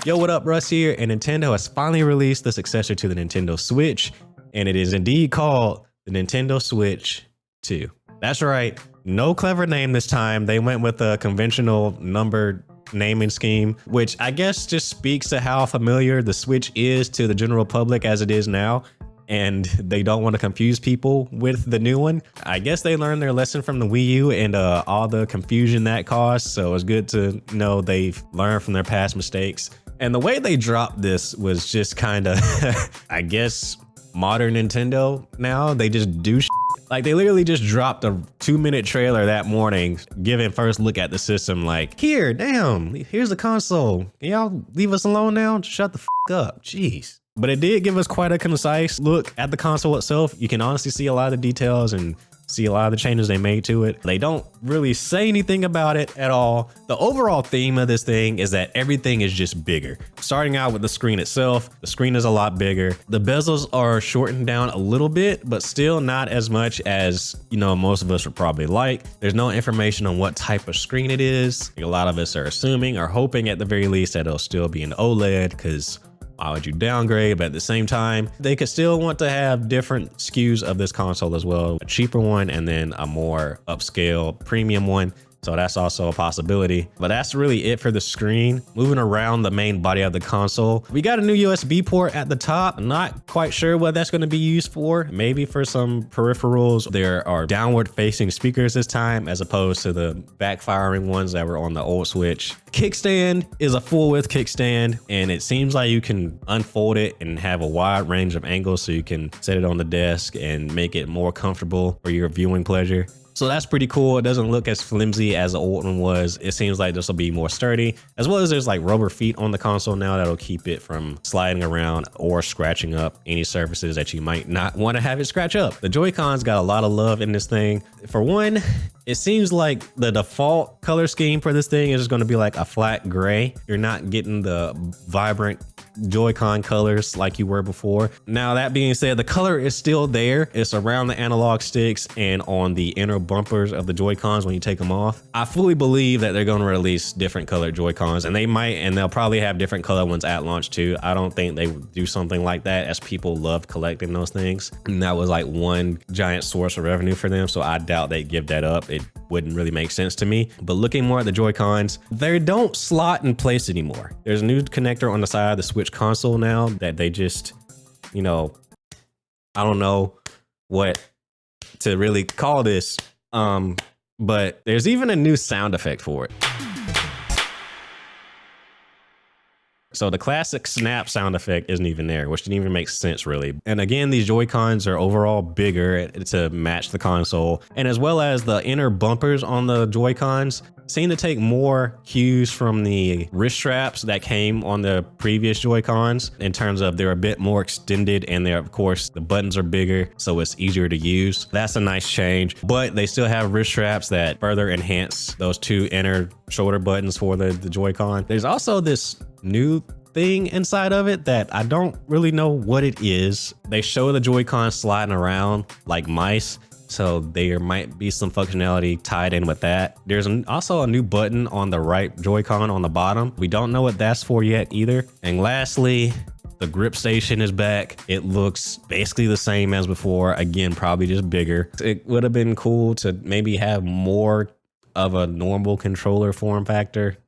Yo, what up, Russ here, and Nintendo has finally released the successor to the Nintendo Switch, and it is indeed called the Nintendo Switch 2. That's right, no clever name this time. They went with a conventional numbered naming scheme, which I guess just speaks to how familiar the Switch is to the general public as it is now, and they don't want to confuse people with the new one. I guess they learned their lesson from the Wii U and all the confusion that caused, so it's good to know they've learned from their past mistakes. And the way they dropped this was just kind of, I guess, modern Nintendo now. They just do shit. Like, they literally just dropped a 2-minute trailer that morning, giving first look at the system like, here, damn, here's the console. Can y'all leave us alone now? Shut the up. Jeez. But it did give us quite a concise look at the console itself. You can honestly see a lot of the details and see a lot of the changes they made to it. They don't really say anything about it at all. The overall theme of this thing is that everything is just bigger. Starting out with the screen itself, the screen is a lot bigger. The bezels are shortened down a little bit, but still not as much as, you know, most of us would probably like. There's no information on what type of screen it is. A lot of us are assuming or hoping at the very least that it'll still be an OLED, because why would you downgrade? But at the same time, they could still want to have different SKUs of this console as well. A cheaper one and then a more upscale premium one. So that's also a possibility. But that's really it for the screen. Moving around the main body of the console, we got a new USB port at the top. I'm not quite sure what that's going to be used for. Maybe for some peripherals. There are downward facing speakers this time, as opposed to the backfiring ones that were on the old Switch. Kickstand is a full width kickstand, and it seems like you can unfold it and have a wide range of angles, so you can set it on the desk and make it more comfortable for your viewing pleasure. So that's pretty cool. It doesn't look as flimsy as the old one was. It seems like this will be more sturdy, as well as there's like rubber feet on the console now that'll keep it from sliding around or scratching up any surfaces that you might not want to have it scratch up. The Joy-Cons got a lot of love in this thing. For one, it seems like the default color scheme for this thing is just going to be like a flat gray. You're not getting the vibrant Joy-Con colors like you were before. Now, that being said, the color is still there. It's around the analog sticks and on the inner bumpers of the Joy-Cons when you take them off. I fully believe that they're going to release different colored Joy-Cons, and they might, and they'll probably have different color ones at launch too. I don't think they would do something like that, as people love collecting those things, and that was like one giant source of revenue for them. So I doubt they'd give that up. It wouldn't really make sense to me. But looking more at the Joy-Cons, they don't slot in place anymore. There's a new connector on the side of the Switch console now that they just, you know, I don't know what to really call this, but there's even a new sound effect for it. So the classic snap sound effect isn't even there, which didn't even make sense really. And again, these Joy-Cons are overall bigger to match the console, and as well as the inner bumpers on the Joy-Cons seem to take more cues from the wrist straps that came on the previous Joy-Cons, in terms of they're a bit more extended, and they're, of course, the buttons are bigger, so it's easier to use. That's a nice change, but they still have wrist straps that further enhance those two inner shoulder buttons for the Joy-Con. There's also this new thing inside of it that I don't really know what it is. They show the Joy-Con sliding around like mice, so there might be some functionality tied in with that. There's also a new button on the right Joy-Con on the bottom. We don't know what that's for yet either. And lastly, the grip station is back. It looks basically the same as before. Again, probably just bigger. It would have been cool to maybe have more of a normal controller form factor,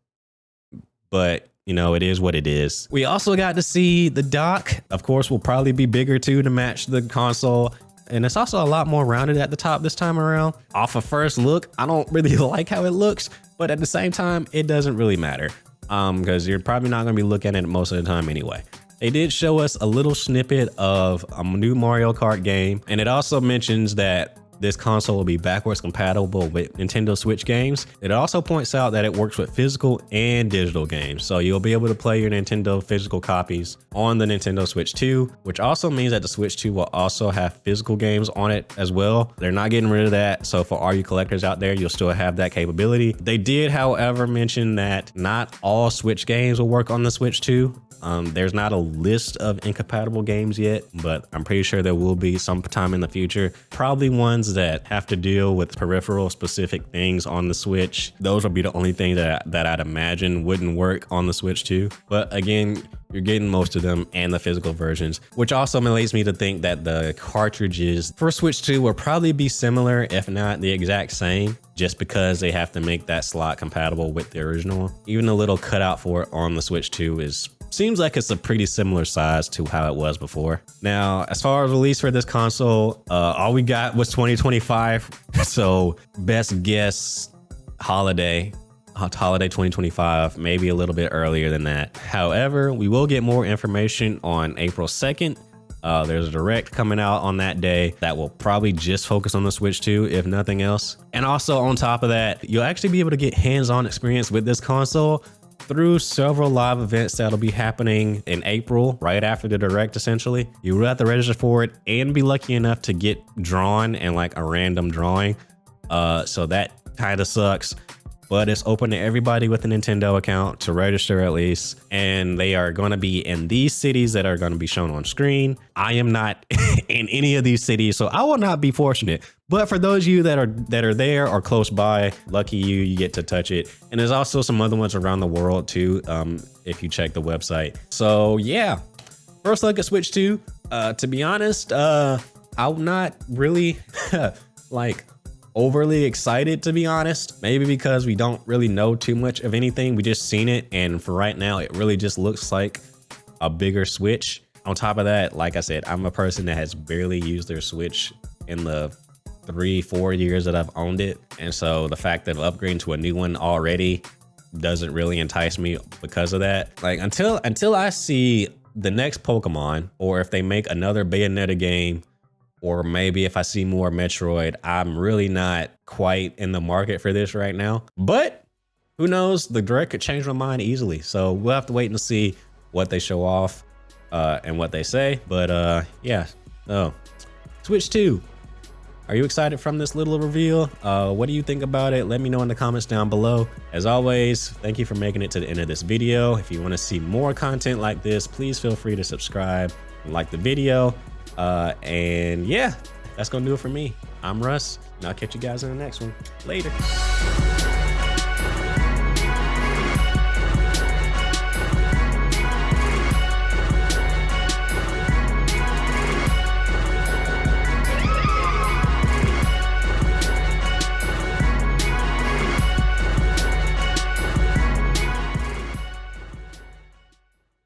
but you know, it is what it is. We also got to see the dock. Of course, will probably be bigger too to match the console. And it's also a lot more rounded at the top this time around. Off of first look, I don't really like how it looks, but at the same time, it doesn't really matter, because you're probably not gonna be looking at it most of the time anyway. They did show us a little snippet of a new Mario Kart game, and it also mentions that this console will be backwards compatible with Nintendo Switch games. It also points out that it works with physical and digital games. So you'll be able to play your Nintendo physical copies on the Nintendo Switch 2, which also means that the Switch 2 will also have physical games on it as well. They're not getting rid of that. So for all you collectors out there, you'll still have that capability. They did, however, mention that not all Switch games will work on the Switch 2. There's not a list of incompatible games yet, but I'm pretty sure there will be sometime in the future. Probably ones that have to deal with peripheral specific things on the Switch. Those will be the only things that I'd imagine wouldn't work on the Switch 2. But again, you're getting most of them and the physical versions, which also leads me to think that the cartridges for Switch 2 will probably be similar, if not the exact same, just because they have to make that slot compatible with the original. Even the little cutout for it on the Switch 2 seems like it's a pretty similar size to how it was before. Now, as far as release for this console, all we got was 2025. So best guess holiday 2025, maybe a little bit earlier than that. However, we will get more information on April 2nd. There's a direct coming out on that day that will probably just focus on the Switch 2, if nothing else. And also on top of that, you'll actually be able to get hands-on experience with this console through several live events that'll be happening in April, right after the direct, essentially. You will have to register for it and be lucky enough to get drawn in like a random drawing. So that kind of sucks. But it's open to everybody with a Nintendo account to register at least. And they are going to be in these cities that are going to be shown on screen. I am not in any of these cities, so I will not be fortunate. But for those of you that are there or close by, lucky you get to touch it. And there's also some other ones around the world too, if you check the website. So yeah, first look at Switch 2. To be honest, I'm not really like overly excited, to be honest. Maybe because we don't really know too much of anything. We just seen it, and for right now, it really just looks like a bigger Switch. On top of that, like I said, I'm a person that has barely used their Switch in the 3-4 years that I've owned it, and so the fact that upgrading to a new one already doesn't really entice me because of that. Like until I see the next Pokemon, or if they make another Bayonetta game, or maybe if I see more Metroid, I'm really not quite in the market for this right now. But who knows? The direct could change my mind easily. So we'll have to wait and see what they show off and what they say. But yeah, Switch 2. Are you excited from this little reveal? What do you think about it? Let me know in the comments down below. As always, thank you for making it to the end of this video. If you want to see more content like this, please feel free to subscribe and like the video. And yeah, that's gonna do it for me. I'm Russ, and I'll catch you guys in the next one. Later.